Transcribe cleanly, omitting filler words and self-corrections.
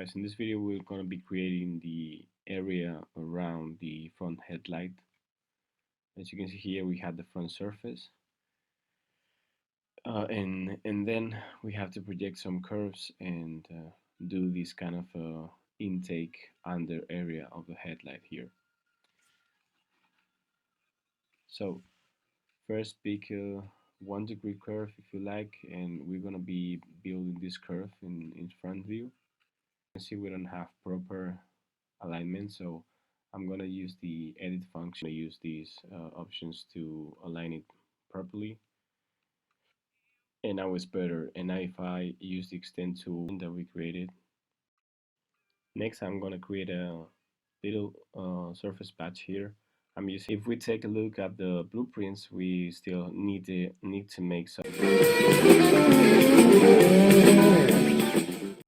guys, in this video we're going to be creating the area around the front headlight. As you can see here, we have the front surface, and then we have to project some curves and do this kind of intake under area of the headlight here. So first pick a 1-degree curve if you like, and we're going to be building this curve in front view. See, we don't have proper alignment, so I'm gonna use the edit function. I use these options to align it properly, and now it's better. And now if I use the extend tool that we created, next I'm gonna create a little surface patch here. I'm using, if we take a look at the blueprints, we still need to make some